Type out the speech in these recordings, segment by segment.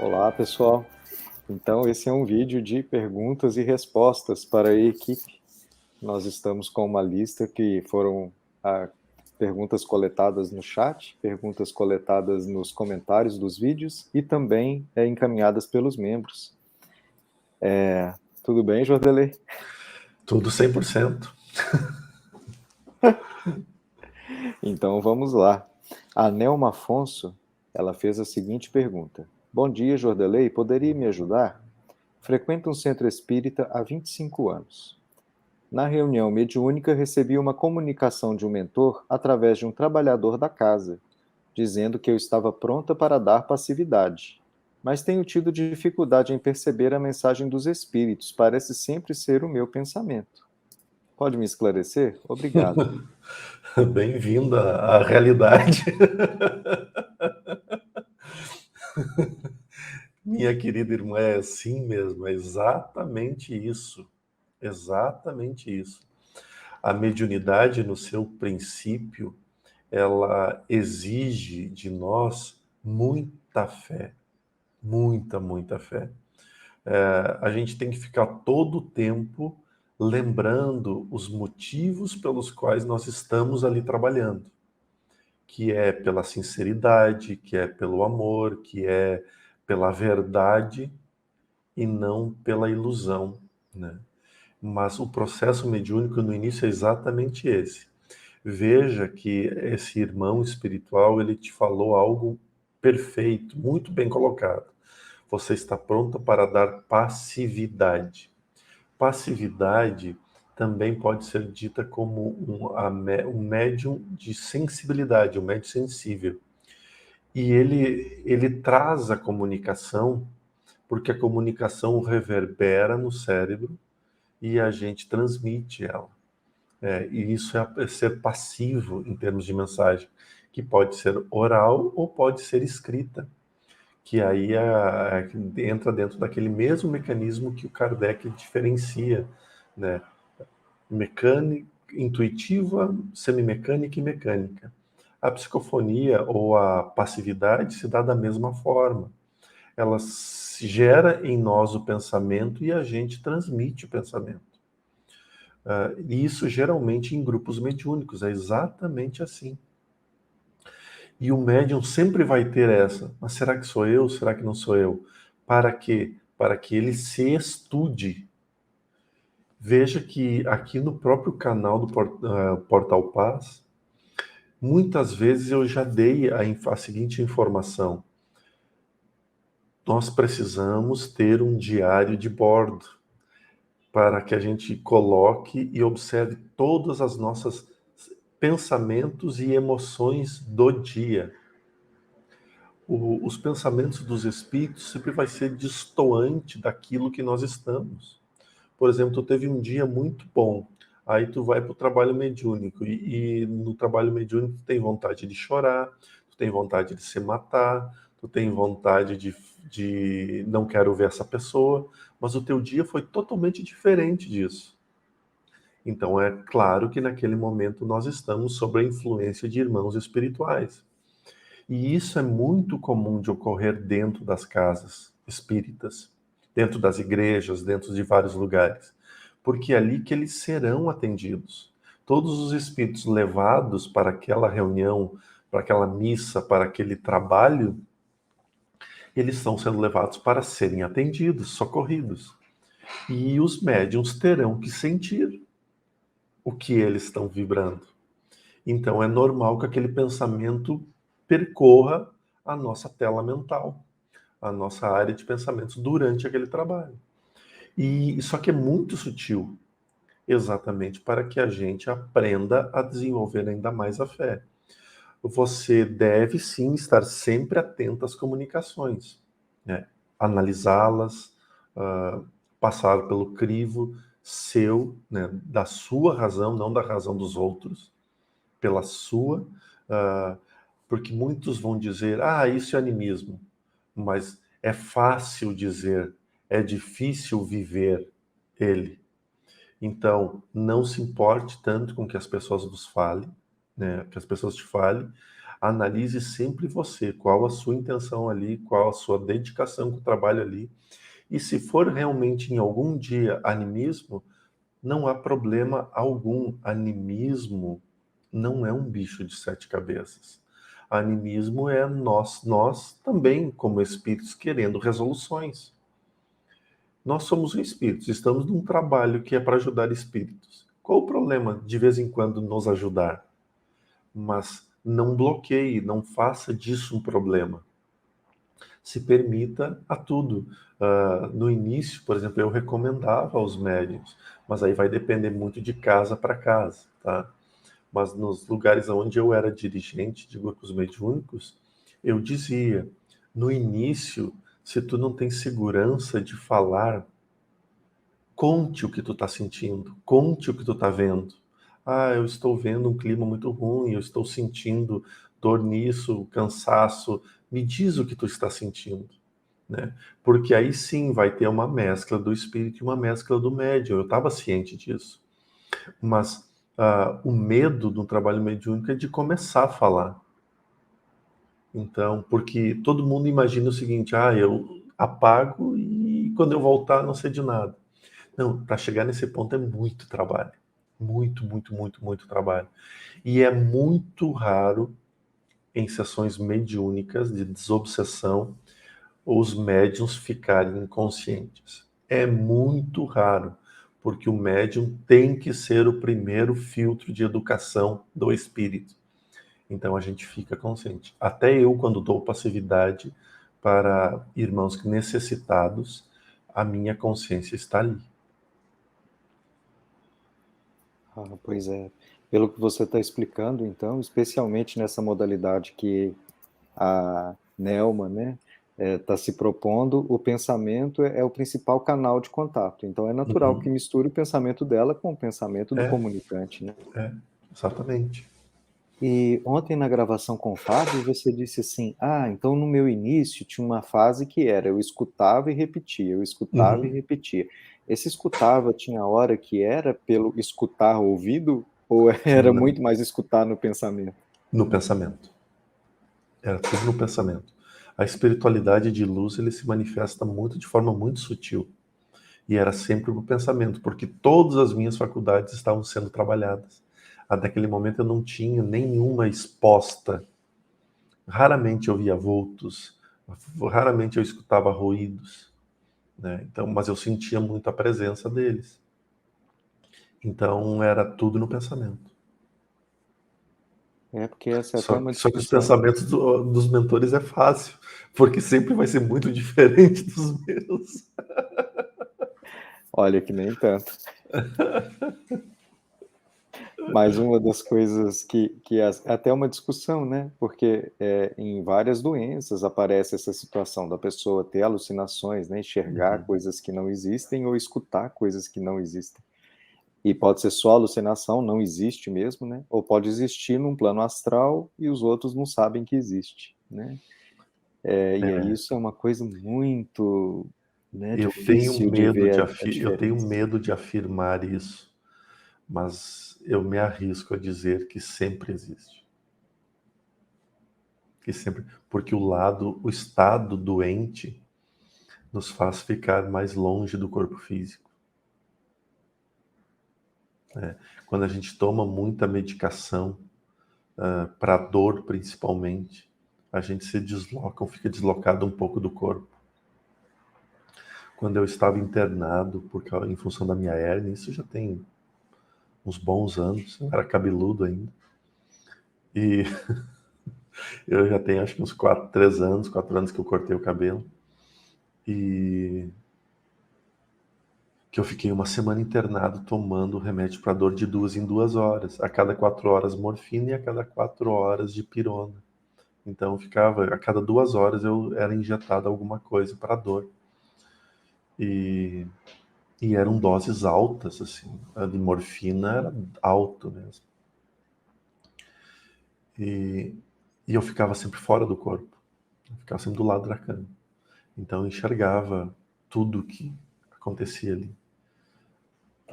Olá, pessoal. Então, esse é um vídeo de perguntas e respostas para a equipe. Nós estamos com uma lista que foram perguntas coletadas no chat, perguntas coletadas nos comentários dos vídeos e também encaminhadas pelos membros. Tudo bem, Jordelei? Tudo 100%. Então, vamos lá. A Nelma Afonso, ela fez a seguinte pergunta. Bom dia, Jordelei. Poderia me ajudar? Frequento um centro espírita há 25 anos. Na reunião mediúnica, recebi uma comunicação de um mentor através de um trabalhador da casa, dizendo que eu estava pronta para dar passividade. Mas tenho tido dificuldade em perceber a mensagem dos espíritos, parece sempre ser o meu pensamento. Pode me esclarecer? Obrigado. Bem-vinda à realidade. Minha querida irmã, é assim mesmo, é exatamente isso. Exatamente isso. A mediunidade, no seu princípio, ela exige de nós muita fé. Muita fé. A gente tem que ficar todo o tempo lembrando os motivos pelos quais nós estamos ali trabalhando. Que é pela sinceridade, que é pelo amor, que é pela verdade e não pela ilusão, né? Mas o processo mediúnico no início é exatamente esse. Veja que esse irmão espiritual, ele te falou algo perfeito, muito bem colocado. Você está pronta para dar passividade. Passividade também pode ser dita como um médium de sensibilidade, um médium sensível. E ele traz a comunicação, porque a comunicação reverbera no cérebro e a gente transmite ela. E isso é ser passivo em termos de mensagem, que pode ser oral ou pode ser escrita, que aí entra dentro daquele mesmo mecanismo que o Kardec diferencia, né? Mecânica, intuitiva, semimecânica e mecânica. A psicofonia ou a passividade se dá da mesma forma. Ela gera em nós o pensamento e a gente transmite o pensamento. E isso geralmente em grupos mediúnicos, é exatamente assim. E o médium sempre vai ter essa, mas será que sou eu? Será que não sou eu? Para quê? Para que ele se estude. Veja que aqui no próprio canal do Portal Paz, muitas vezes eu já dei a seguinte informação. Nós precisamos ter um diário de bordo para que a gente coloque e observe todas as nossas pensamentos e emoções do dia. Os pensamentos dos espíritos sempre vai ser destoante daquilo que nós estamos. Por exemplo, tu teve um dia muito bom, aí tu vai para o trabalho mediúnico e no trabalho mediúnico tu tem vontade de chorar, tu tem vontade de se matar, tu tem vontade de não quero ver essa pessoa, mas o teu dia foi totalmente diferente disso. Então é claro que naquele momento nós estamos sob a influência de irmãos espirituais. E isso é muito comum de ocorrer dentro das casas espíritas, dentro das igrejas, dentro de vários lugares, porque é ali que eles serão atendidos. Todos os espíritos levados para aquela reunião, para aquela missa, para aquele trabalho, eles estão sendo levados para serem atendidos, socorridos. E os médiuns terão que sentir o que eles estão vibrando. Então é normal que aquele pensamento percorra a nossa tela mental, a nossa área de pensamentos durante aquele trabalho. E só que é muito sutil, exatamente para que a gente aprenda a desenvolver ainda mais a fé. Você deve sim estar sempre atento às comunicações, né? Analisá-las, passar pelo crivo seu, né? Da sua razão, não da razão dos outros, pela sua, porque muitos vão dizer, isso é animismo, mas é fácil dizer, é difícil viver ele. Então, não se importe tanto com que as pessoas vos falem, né, que as pessoas te falem, analise sempre você, qual a sua intenção ali, qual a sua dedicação com o trabalho ali. E se for realmente em algum dia animismo, não há problema algum. Animismo não é um bicho de sete cabeças. Animismo é nós também, como espíritos, querendo resoluções. Nós somos espíritos, estamos num trabalho que é para ajudar espíritos. Qual o problema de vez em quando nos ajudar? Mas não bloqueie, não faça disso um problema. Se permita a tudo. No início, por exemplo, eu recomendava aos médiuns, mas aí vai depender muito de casa para casa, tá? Mas nos lugares onde eu era dirigente de grupos mediúnicos, eu dizia, no início, se tu não tem segurança de falar, conte o que tu está sentindo, conte o que tu está vendo. Ah, eu estou vendo um clima muito ruim, eu estou sentindo dor nisso, cansaço. Me diz o que tu está sentindo, né? Porque aí sim vai ter uma mescla do espírito e uma mescla do médium. Eu estava ciente disso. Mas o medo do trabalho mediúnico é de começar a falar. Então, porque todo mundo imagina o seguinte, eu apago e quando eu voltar não sei de nada. Não, para chegar nesse ponto é muito trabalho. Muito, muito, muito, muito trabalho. E é muito raro, em sessões mediúnicas de desobsessão, os médiums ficarem inconscientes. É muito raro, porque o médium tem que ser o primeiro filtro de educação do espírito. Então a gente fica consciente. Até eu, quando dou passividade para irmãos necessitados, a minha consciência está ali. Pois é. Pelo que você está explicando, então, especialmente nessa modalidade que a Nelma, né, está se propondo, o pensamento é o principal canal de contato. Então, é natural que Uhum. misture o pensamento dela com o pensamento do É, comunicante, né? exatamente. E ontem na gravação com o Fábio, você disse assim: então no meu início tinha uma fase que era eu escutava e repetia, eu escutava e Uhum. repetia. Esse escutava tinha hora que era pelo escutar ouvido ou era Não, muito mais escutar no pensamento? no pensamento. Era tudo no pensamento. A espiritualidade de luz, ele se manifesta muito de forma muito sutil. E era sempre no pensamento, porque todas as minhas faculdades estavam sendo trabalhadas. Até aquele momento eu não tinha nenhuma exposta. Raramente eu via vultos, raramente eu escutava ruídos, né? Então, mas eu sentia muito a presença deles. Então era tudo no pensamento. É porque essa é até Só, uma só que os discussão. pensamentos dos mentores é fácil, porque sempre vai ser muito diferente dos meus. Olha que nem tanto. Mas uma das coisas que é até uma discussão, né? Porque em várias doenças aparece essa situação da pessoa ter alucinações, né? Enxergar Uhum. coisas que não existem ou escutar coisas que não existem. E pode ser só alucinação, não existe mesmo, né? Ou pode existir num plano astral e os outros não sabem que existe, né? E aí É, isso é uma coisa muito, né, eu tenho difícil de medo ver de a eu tenho diferença. medo de afirmar isso, mas eu me arrisco a dizer que sempre existe. Que sempre, porque o estado doente nos faz ficar mais longe do corpo físico. Né? Quando a gente toma muita medicação, para dor principalmente, a gente se desloca ou fica deslocado um pouco do corpo. Quando eu estava internado em função da minha hérnia, isso já tem uns bons anos, eu era cabeludo ainda. E eu já tenho acho que uns 4 anos que eu cortei o cabelo. E que eu fiquei uma semana internado tomando remédio para dor de 2 em 2 horas. A cada 4 horas morfina e a cada 4 horas de pirona. Então eu ficava, a cada 2 horas eu era injetado alguma coisa para dor. E, e eram doses altas, assim. A de morfina era alto mesmo. E, e eu ficava sempre fora do corpo. Eu ficava sempre do lado da cama. Então eu enxergava tudo que acontecia ali.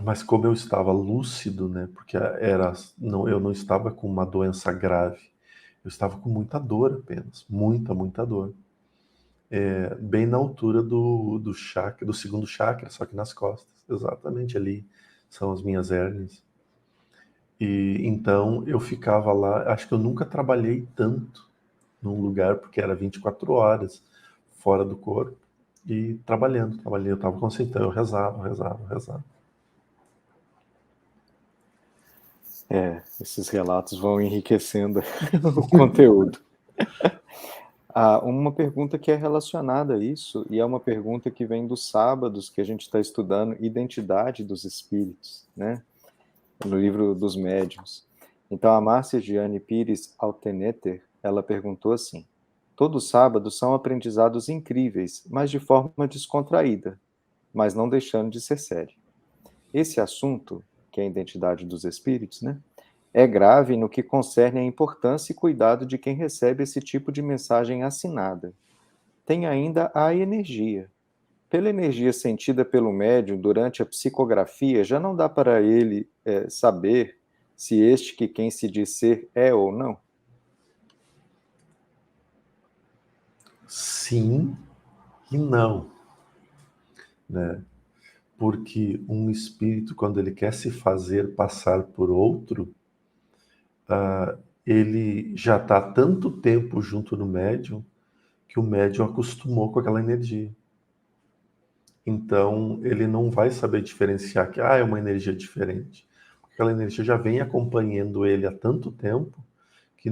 Mas como eu estava lúcido, né? Porque não, eu não estava com uma doença grave. Eu estava com muita dor apenas, muita dor. Bem na altura do chakra, do segundo chakra, só que nas costas. Exatamente ali são as minhas hérnias. E então eu ficava lá, acho que eu nunca trabalhei tanto num lugar, porque era 24 horas fora do corpo, e trabalhando, eu estava concentrando, eu rezava. Esses relatos vão enriquecendo o conteúdo. Uma pergunta que é relacionada a isso, e é uma pergunta que vem dos sábados que a gente está estudando Identidade dos Espíritos, né? No livro dos Médiuns. Então, a Márcia Giane Pires Alteneter, ela perguntou assim: todos os sábados são aprendizados incríveis, mas de forma descontraída, mas não deixando de ser sério. Esse assunto, que é a identidade dos espíritos, né, é grave no que concerne a importância e cuidado de quem recebe esse tipo de mensagem assinada. Tem ainda a energia. Pela energia sentida pelo médium durante a psicografia, já não dá para ele saber se este que quem se diz ser é ou não? Sim e não, né? Porque um espírito, quando ele quer se fazer passar por outro, ele já está tanto tempo junto do médium que o médium acostumou com aquela energia. Então, ele não vai saber diferenciar que é uma energia diferente. Aquela energia já vem acompanhando ele há tanto tempo que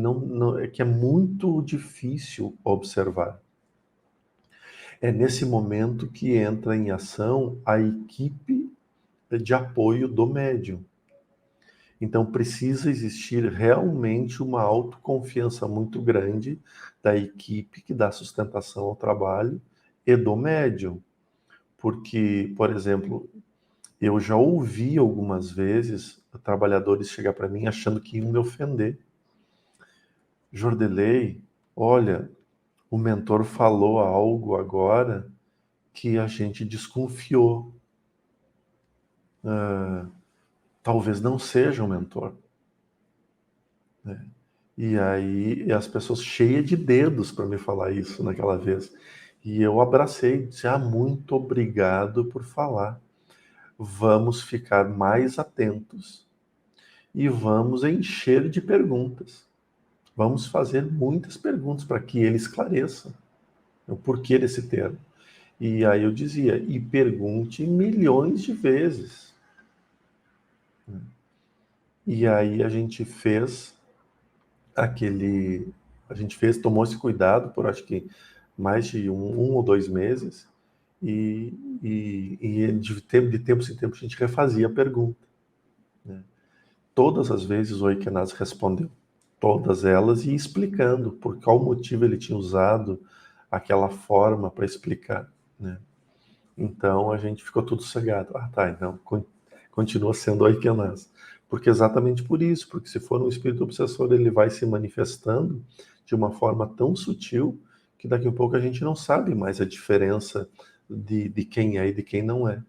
que é muito difícil observar. É nesse momento que entra em ação a equipe de apoio do médium. Então precisa existir realmente uma autoconfiança muito grande da equipe que dá sustentação ao trabalho e do médium. Porque, por exemplo, eu já ouvi algumas vezes trabalhadores chegar para mim achando que iam me ofender. Jordelei, olha, o mentor falou algo agora que a gente desconfiou. Talvez não seja um mentor. Né? E aí as pessoas cheias de dedos para me falar isso naquela vez. E eu abracei e disse, muito obrigado por falar. Vamos ficar mais atentos e vamos encher de perguntas. Vamos fazer muitas perguntas para que ele esclareça o porquê desse termo. E aí eu dizia, e pergunte milhões de vezes. E aí a gente fez aquele. A gente tomou esse cuidado por acho que mais de um ou 2 meses, e de tempos em tempos a gente refazia a pergunta. Né? Todas as vezes o Oikenaz respondeu, todas elas, e explicando por qual motivo ele tinha usado aquela forma para explicar. Né? Então a gente ficou tudo cegado. Tá, então continua sendo Oikenaz. Porque exatamente por isso, porque se for um espírito obsessor, ele vai se manifestando de uma forma tão sutil que daqui a pouco a gente não sabe mais a diferença de quem é e de quem não é.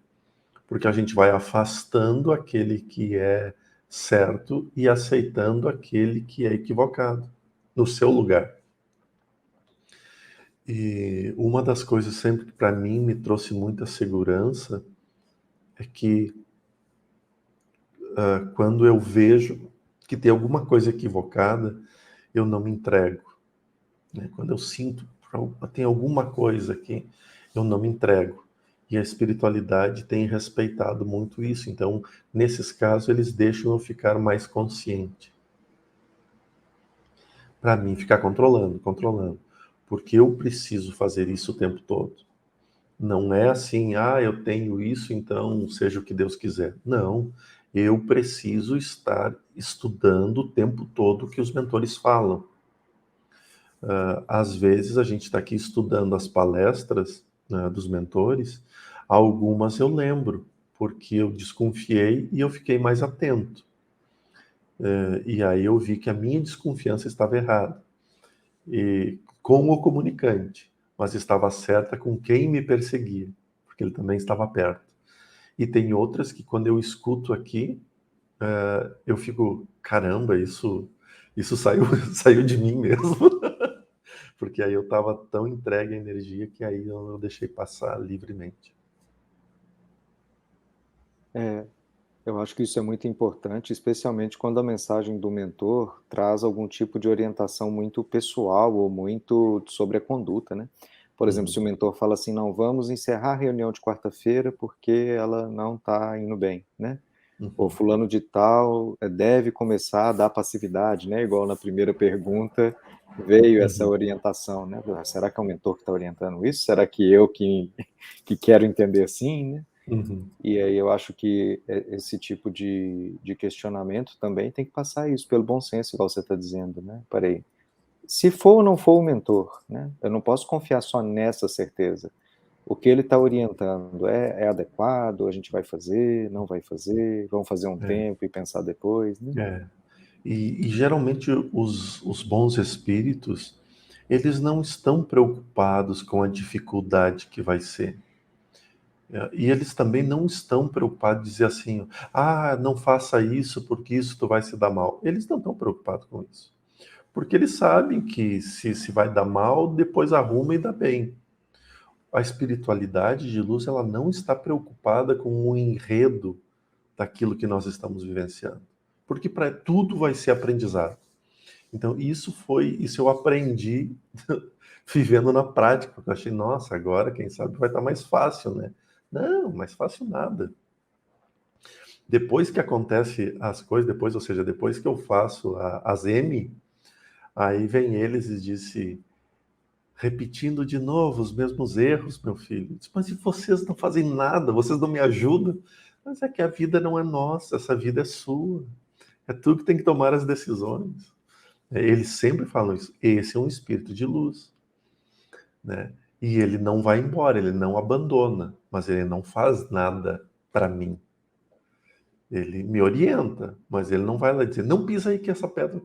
Porque a gente vai afastando aquele que é certo e aceitando aquele que é equivocado, no seu lugar. E uma das coisas sempre que para mim me trouxe muita segurança é que quando eu vejo que tem alguma coisa equivocada, eu não me entrego. Né? Quando eu sinto que tem alguma coisa aqui, eu não me entrego. E a espiritualidade tem respeitado muito isso. Então, nesses casos, eles deixam eu ficar mais consciente. Para mim, ficar controlando. Porque eu preciso fazer isso o tempo todo. Não é assim, eu tenho isso, então seja o que Deus quiser. Não, eu preciso estar estudando o tempo todo o que os mentores falam. Às vezes a gente está aqui estudando as palestras, né, dos mentores, algumas eu lembro, porque eu desconfiei e eu fiquei mais atento. E aí eu vi que a minha desconfiança estava errada. E com o comunicante, mas estava certa com quem me perseguia, porque ele também estava perto. E tem outras que quando eu escuto aqui, eu fico, caramba, isso saiu, saiu de mim mesmo. Porque aí eu estava tão entregue à energia que aí eu deixei passar livremente. Eu acho que isso é muito importante, especialmente quando a mensagem do mentor traz algum tipo de orientação muito pessoal ou muito sobre a conduta, né? Por exemplo, se o mentor fala assim, não, vamos encerrar a reunião de quarta-feira porque ela não está indo bem, né? Ou Uhum. fulano de tal deve começar a dar passividade, né? Igual na primeira pergunta veio essa Uhum. orientação, né? Será que é o mentor que está orientando isso? Será que eu que quero entender assim, né? Uhum. E aí eu acho que esse tipo de questionamento também tem que passar isso pelo bom senso, igual você está dizendo, né? Peraí, se for ou não for o mentor, né? Eu não posso confiar só nessa certeza. O que ele está orientando é adequado? A gente vai fazer, não vai fazer, vamos fazer um É, tempo e pensar depois, né? é. E geralmente os bons espíritos, eles não estão preocupados com a dificuldade que vai ser. E eles também não estão preocupados em dizer assim, ah, não faça isso porque isso tu vai se dar mal. Eles não estão preocupados com isso. Porque eles sabem que se vai dar mal, depois arruma e dá bem. A espiritualidade de luz, ela não está preocupada com o enredo daquilo que nós estamos vivenciando. Porque para tudo vai ser aprendizado. Então, isso eu aprendi vivendo na prática, porque eu achei, nossa, agora, quem sabe, vai estar mais fácil, né? Não, mais fácil nada. Depois que acontece as coisas, depois, ou seja, depois que eu faço as M, aí vem eles e disse, repetindo de novo os mesmos erros, meu filho. Diz, mas e vocês não fazem nada, vocês não me ajudam? Mas é que a vida não é nossa, essa vida é sua. É tu que tem que tomar as decisões. Eles sempre falam isso. Esse é um espírito de luz, né? E ele não vai embora, ele não abandona, mas ele não faz nada para mim. Ele me orienta, mas ele não vai lá dizer, não pisa aí que essa pedra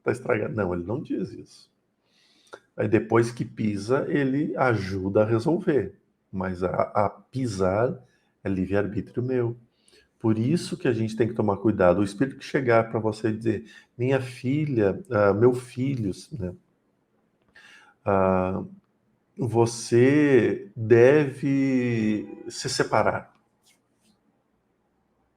tá estragada. Não, ele não diz isso. Aí depois que pisa, ele ajuda a resolver. Mas a pisar é livre-arbítrio meu. Por isso que a gente tem que tomar cuidado. O espírito que chegar para você e dizer, minha filha, meu filho, né? Você deve se separar,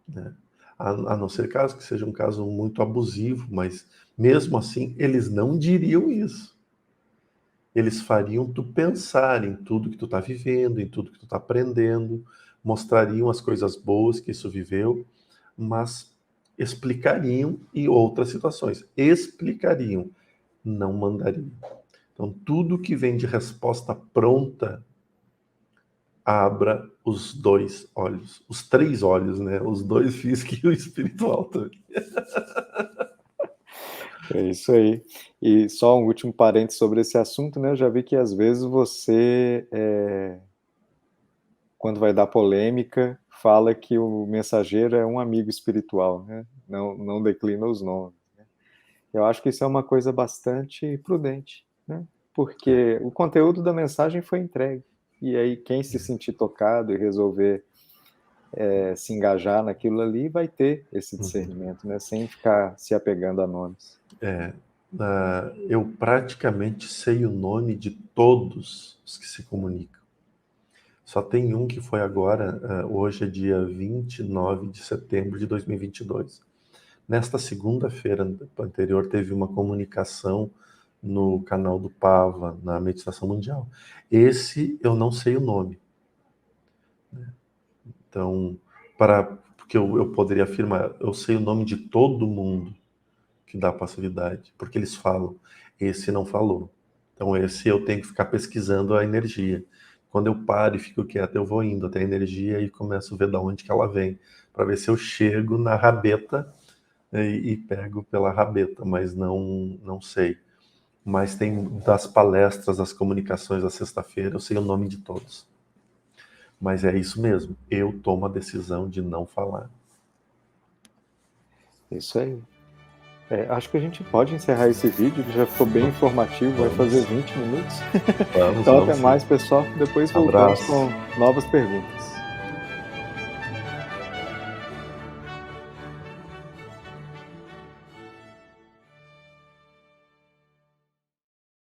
né? A não ser caso que seja um caso muito abusivo, mas mesmo assim eles não diriam isso. Eles fariam tu pensar em tudo que tu está vivendo, em tudo que tu está aprendendo, mostrariam as coisas boas que isso viveu, mas explicariam em outras situações. Explicariam, não mandariam. Então, tudo que vem de resposta pronta, abra os dois olhos, os três olhos, né? Os dois físicos e o espiritual também. É isso aí. E só um último parênteses sobre esse assunto, né? Eu já vi que às vezes você, quando vai dar polêmica, fala que o mensageiro é um amigo espiritual, né? Não declina os nomes. Eu acho que isso é uma coisa bastante prudente, né? Porque o conteúdo da mensagem foi entregue. E aí, quem se sentir tocado e resolver se engajar naquilo ali, vai ter esse discernimento, né? Sem ficar se apegando a nomes. Eu praticamente sei o nome de todos os que se comunicam. Só tem um que foi agora, hoje é dia 29 de setembro de 2022. Nesta segunda-feira anterior teve uma comunicação no canal do Pava, na Meditação Mundial. Esse eu não sei o nome. Então, porque eu poderia afirmar, eu sei o nome de todo mundo que dá passividade, porque eles falam. Esse não falou. Então, esse eu tenho que ficar pesquisando a energia. Quando eu paro e fico quieto, eu vou indo até a energia e começo a ver de onde que ela vem, para ver se eu chego na rabeta e pego pela rabeta, mas não sei. Mas tem das palestras, das comunicações da sexta-feira, eu sei o nome de todos. Mas é isso mesmo, eu tomo a decisão de não falar. Isso aí. Acho que a gente pode encerrar esse vídeo, que já ficou bem informativo, vai fazer Vamos, 20 minutos. vamos, Então, até vamos sim. mais, pessoal. Depois voltamos Abraço. com novas perguntas.